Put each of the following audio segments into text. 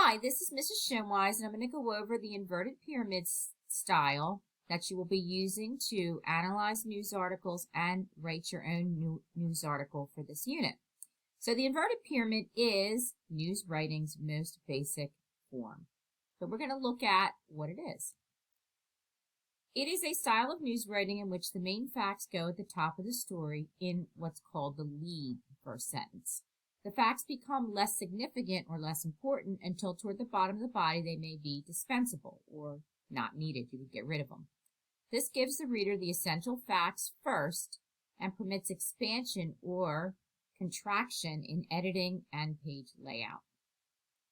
Hi, this is Mrs. Shimwise, and I'm going to go over the inverted pyramid style that you will be using to analyze news articles and write your own news article for this unit. So the inverted pyramid is news writing's most basic form. So we're going to look at what it is. It is a style of news writing in which the main facts go at the top of the story in what's called the lead first sentence. The facts become less significant or less important until toward the bottom of the body they may be dispensable or not needed. You would get rid of them. This gives the reader the essential facts first and permits expansion or contraction in editing and page layout.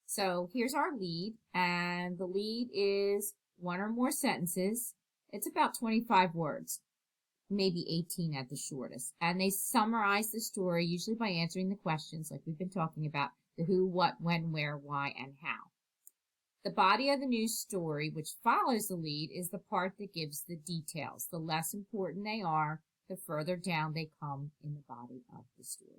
So here's our lead, and the lead is one or more sentences. It's about 25 words. Maybe 18 at the shortest. And they summarize the story, usually by answering the questions like we've been talking about, the who, what, when, where, why, and how. The body of the news story, which follows the lead, is the part that gives the details. The less important they are, the further down they come in the body of the story.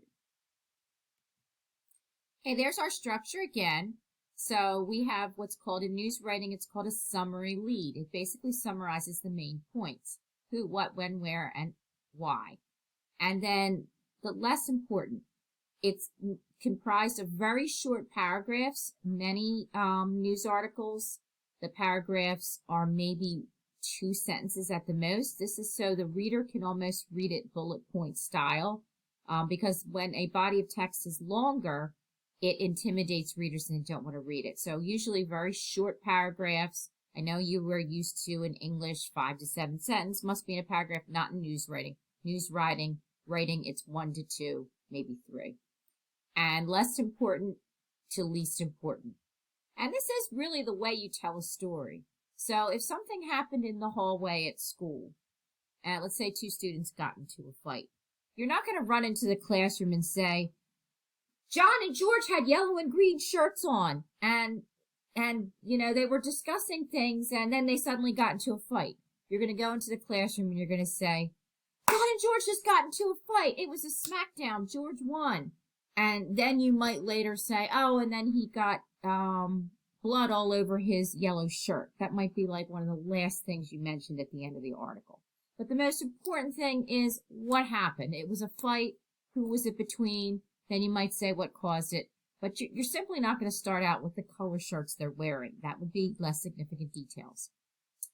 Okay, there's our structure again. So we have what's called in news writing, it's called a summary lead. It basically summarizes the main points. Who, what, when, where, and why. And then the less important, it's comprised of very short paragraphs. Many news articles, the paragraphs are maybe 2 sentences at the most. This is so the reader can almost read it bullet point style, because when a body of text is longer, it intimidates readers and they don't want to read it. So usually very short paragraphs. I know you were used to in English 5 to 7 sentences must be in a paragraph, not in news writing. News writing, it's 1 to 2, maybe 3. And less important to least important. And this is really the way you tell a story. So if something happened in the hallway at school, and let's say 2 students got into a fight, you're not going to run into the classroom and say, John and George had yellow and green shirts on, and you know, they were discussing things, and then they suddenly got into a fight. You're going to go into the classroom and you're going to say, John and George just got into a fight. It was a smackdown. George won. And then you might later say, oh, and then he got blood all over his yellow shirt. That might be like one of the last things you mentioned at the end of the article. But the most important thing is what happened. It was a fight. Who was it between? Then you might say what caused it. But you're simply not going to start out with the color shirts they're wearing. That would be less significant details.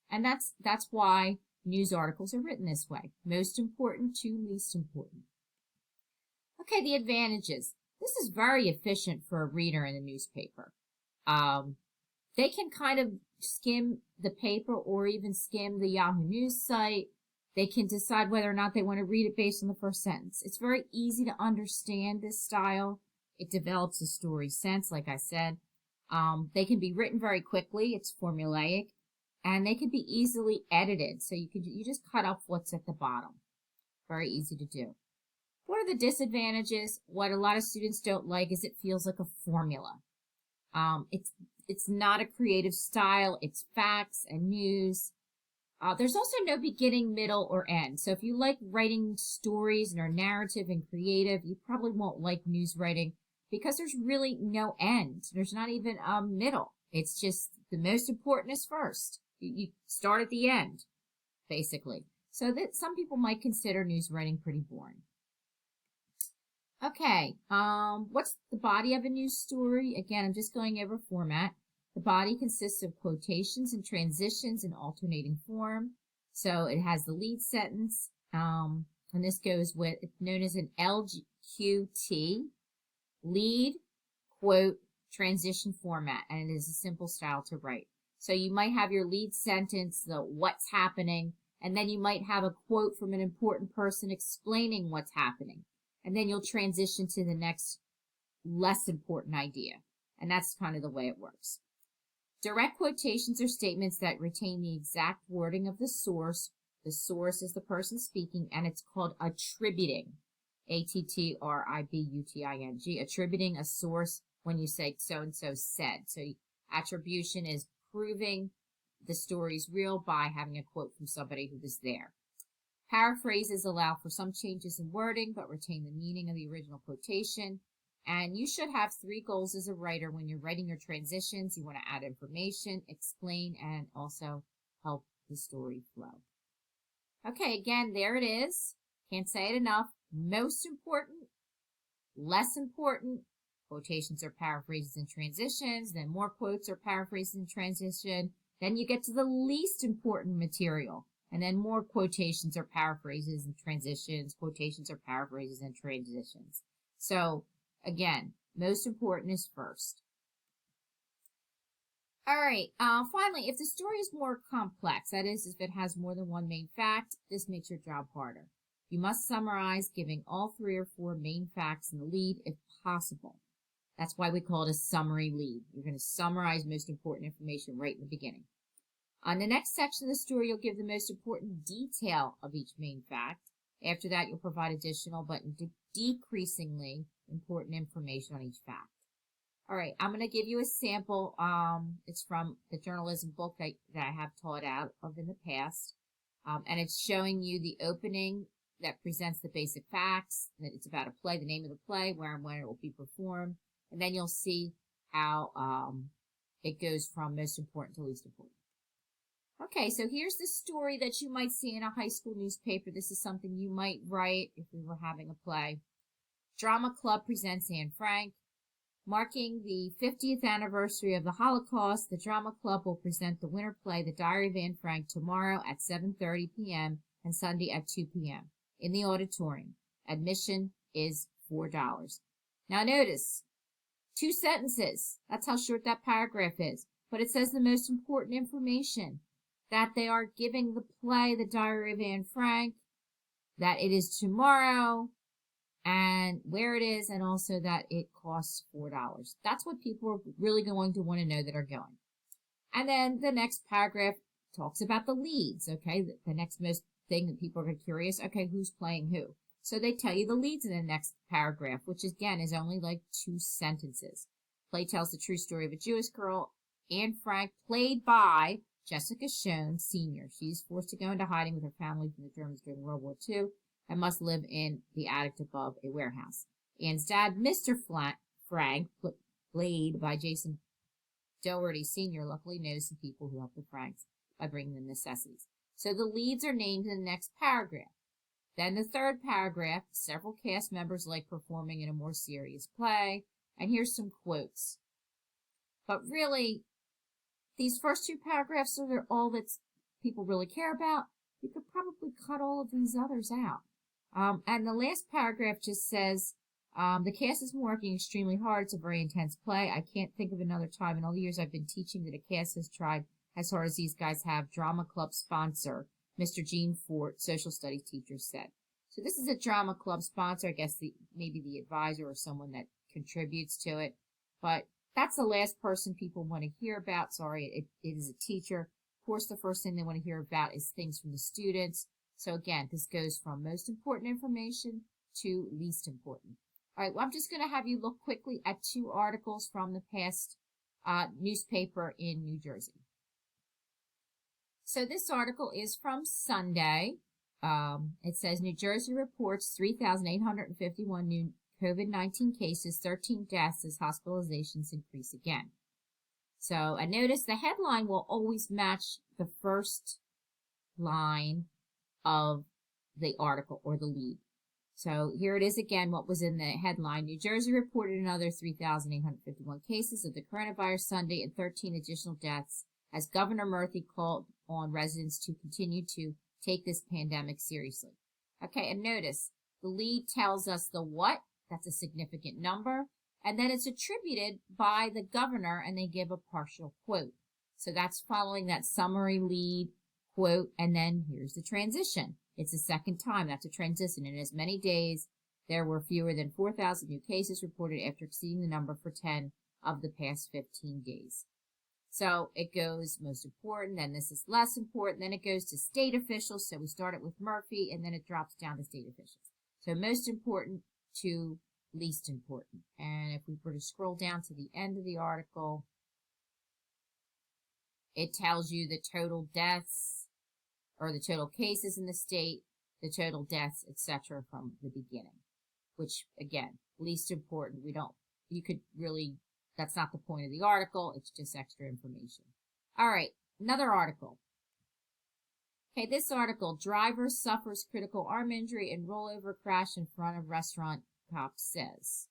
And that's why news articles are written this way. Most important to least important. Okay, the advantages. This is very efficient for a reader in a newspaper. They can kind of skim the paper or even skim the Yahoo News site. They can decide whether or not they want to read it based on the first sentence. It's very easy to understand this style. It develops a story sense, like I said. They can be written very quickly. It's formulaic. And they can be easily edited. So you just cut off what's at the bottom. Very easy to do. What are the disadvantages? What a lot of students don't like is it feels like a formula. It's not a creative style. It's facts and news. There's also no beginning, middle, or end. So if you like writing stories and are narrative and creative, you probably won't like news writing because there's really no end. There's not even a middle. It's just the most important is first. You start at the end, basically. So that some people might consider news writing pretty boring. Okay, what's the body of a news story? Again, I'm just going over format. The body consists of quotations and transitions in alternating form. So it has the lead sentence, and this goes with, it's known as an LQT, lead, quote, transition format, and it is a simple style to write. So you might have your lead sentence, the what's happening, and then you might have a quote from an important person explaining what's happening. And then you'll transition to the next less important idea. And that's kind of the way it works. Direct quotations are statements that retain the exact wording of the source. The source is the person speaking, and it's called attributing. A-T-T-R-I-B-U-T-I-N-G. Attributing a source when you say so-and-so said. So attribution is proving the story's real by having a quote from somebody who was there. Paraphrases allow for some changes in wording, but retain the meaning of the original quotation. And you should have 3 goals as a writer when you're writing your transitions. You want to add information, explain, and also help the story flow. Okay, again, there it is. Can't say it enough. Most important, less important, quotations or paraphrases and transitions, then more quotes or paraphrases and transition. Then you get to the least important material, and then more quotations or paraphrases and transitions, quotations or paraphrases and transitions. So, again, most important is first. All right, finally, if the story is more complex, that is, if it has more than one main fact, this makes your job harder. You must summarize, giving all 3 or 4 main facts in the lead if possible. That's why we call it a summary lead. You're going to summarize most important information right in the beginning. On the next section of the story, you'll give the most important detail of each main fact. After that, you'll provide additional but decreasingly important information on each fact. All right, I'm going to give you a sample. It's from the journalism book that I have taught out of in the past. And it's showing you the opening that presents the basic facts, that it's about a play, the name of the play, where and when it will be performed. And then you'll see how it goes from most important to least important. Okay, so here's the story that you might see in a high school newspaper. This is something you might write if we were having a play. Drama Club presents Anne Frank. Marking the 50th anniversary of the Holocaust, the Drama Club will present the winter play, The Diary of Anne Frank, tomorrow at 7:30 p.m. and Sunday at 2 p.m. in the auditorium. Admission is $4. Now notice, 2 sentences. That's how short that paragraph is. But it says the most important information, that they are giving the play, The Diary of Anne Frank, that it is tomorrow, and where it is, and also that it costs $4. That's what people are really going to want to know that are going. And then the next paragraph talks about the leads, okay? The next most thing that people are curious, okay, who's playing who? So they tell you the leads in the next paragraph, which again is only like 2 sentences. Play tells the true story of a Jewish girl, Anne Frank, played by Jessica Schoen, Sr. She's forced to go into hiding with her family from the Germans during World War II and must live in the attic above a warehouse. Anne's dad, Mr. Frank, played by Jason Dougherty Sr., luckily knows some people who help the Franks by bringing them necessities. So the leads are named in the next paragraph. Then the third paragraph, several cast members like performing in a more serious play. And here's some quotes. But really, these first 2 paragraphs are all that people really care about. You could probably cut all of these others out. And the last paragraph just says, the cast is working extremely hard. It's a very intense play. I can't think of another time in all the years I've been teaching that a cast has tried as hard as these guys have. Drama Club sponsor, Mr. Gene Fort, social studies teacher, said. So this is a Drama Club sponsor. I guess maybe the advisor or someone that contributes to it. But that's the last person people want to hear about. Sorry, it is a teacher. Of course, the first thing they want to hear about is things from the students. So again, this goes from most important information to least important. All right, well, I'm just going to have you look quickly at 2 articles from the past newspaper in New Jersey. So this article is from Sunday. It says New Jersey reports 3,851 new COVID-19 cases, 13 deaths as hospitalizations increase again. So, and notice the headline will always match the first line of the article or the lead. So here it is again, what was in the headline. New Jersey reported another 3,851 cases of the coronavirus Sunday and 13 additional deaths as Governor Murphy called on residents to continue to take this pandemic seriously. Okay, and notice the lead tells us the what. That's a significant number. And then it's attributed by the governor, and they give a partial quote. So that's following that summary lead quote, and then here's the transition. It's the second time. That's a transition. In as many days, there were fewer than 4,000 new cases reported after exceeding the number for 10 of the past 15 days. So it goes most important, then this is less important, then it goes to state officials. So we started with Murphy, and then it drops down to state officials. So most important to least important. And if we were to scroll down to the end of the article, it tells you the total deaths or the total cases in the state, the total deaths, etc. from the beginning, which again, least important. You could really, that's not the point of the article. It's just extra information. All right, another article. Okay, this article, driver suffers critical arm injury in rollover crash in front of restaurant, cop says.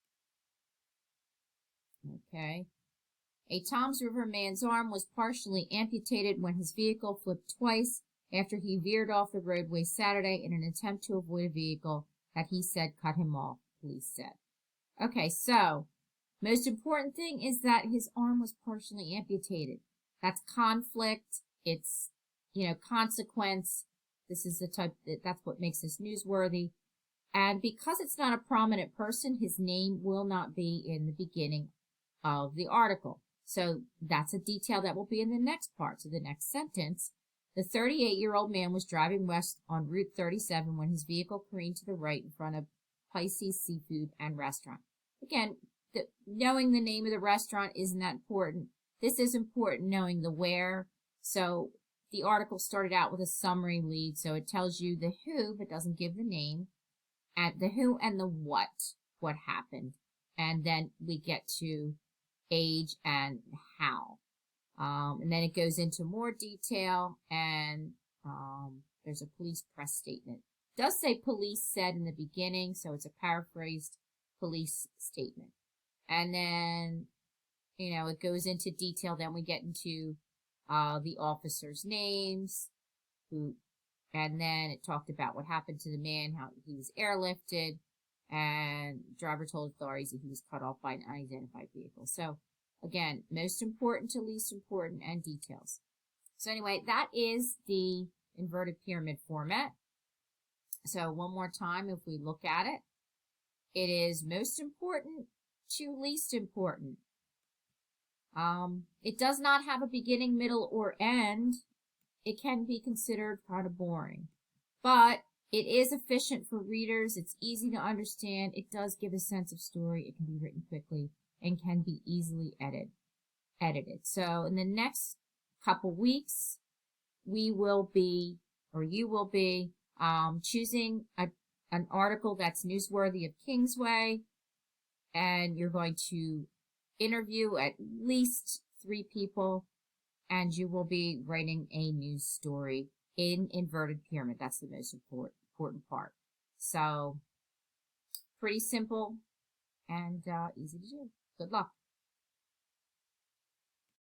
Okay. A Toms River man's arm was partially amputated when his vehicle flipped twice after he veered off the roadway Saturday in an attempt to avoid a vehicle that he said cut him off, police said. Okay, so most important thing is that his arm was partially amputated. That's conflict. It's, consequence. This is the type that's what makes this newsworthy. And because it's not a prominent person, his name will not be in the beginning of the article. So that's a detail that will be in the next part. So the next sentence, the 38-year-old man was driving west on Route 37 when his vehicle careened to the right in front of Pisces Seafood and Restaurant. Again, knowing the name of the restaurant isn't that important. This is important, knowing the where. So the article started out with a summary lead, so it tells you the who, but doesn't give the name, and the who and the what happened. And then we get to age and how. And then it goes into more detail, and there's a police press statement. It does say police said in the beginning, so it's a paraphrased police statement. And then, it goes into detail. Then we get into the officers' names, and then it talked about what happened to the man, how he was airlifted, and driver told authorities that he was cut off by an unidentified vehicle. So, again, most important to least important, and details. So anyway, that is the inverted pyramid format. So one more time, if we look at it, it is most important to least important. It does not have a beginning, middle, or end. It can be considered kind of boring, but it is efficient for readers. It's easy to understand. It does give a sense of story. It can be written quickly and can be easily edited. So in the next couple weeks, you will be choosing an article that's newsworthy of Kingsway, and you're going to interview at least 3 people, and you will be writing a news story in inverted pyramid. That's the most important part. So pretty simple and easy to do. Good luck.